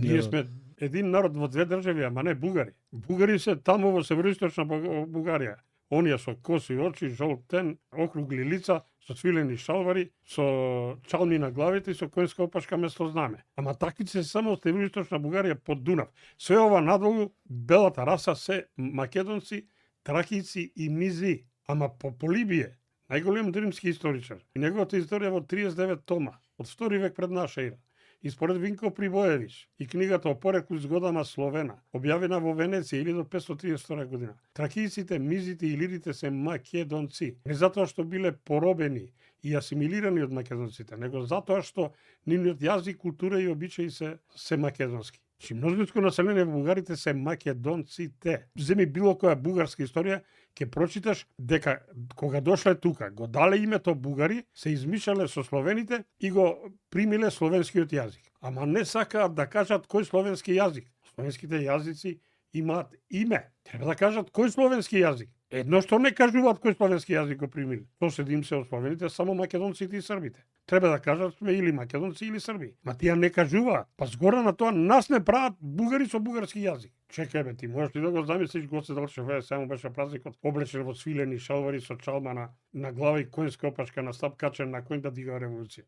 Ние сме един народ во две држави, ама не бугари. Бугари се таму во североисточна Бугарија. Оние со коси очи, жолт тен, округли лица, со свилени шалвари, со чалми на главите и со конјска опашка место знаме. Ама таквите се само од североисточна Бугарија под Дунав. Све ова надолу, белата раса се македонци, тракици и мизи. Ама по Полибие, најголемиот римски историчар. И неговата историја во 39 тома, од 2 век пред наша ера. И според Винко Прибоевич и книгата о пореклу изгодама Словена, објавена во Венеција 1532 година. Тракијците, мизите и лирите се македонци. Не затоа што биле поробени и асимилирани од македонците, него затоа што нивниот јазик, култура и обичаи се македонски. Чи мнозинско население во бугарите се македонците. Земи било која бугарска историја, ќе прочиташ дека кога дошле тука, го дале името бугари, се измишале со словените и го примиле словенскиот јазик. Ама не сакаат да кажат кој словенски јазик. Словенските јазици имаат име. Треба да кажат кој словенски јазик. Едно што не кажуваат кој словенски јазик го примиле. Соседим се од словените само македонците и србите. Треба да кажат сме или македонци или срби. Ма тие не кажуваат. Па згора на тоа нас не прават бугари со бугарски јазик. Чекај бе, ти можеш ли да го замислиш Гоце Делчев, само беше празникот, облечен во свилени шалвари со чалма на глава и конјска опашка на стап качен на коњ да дига револуција.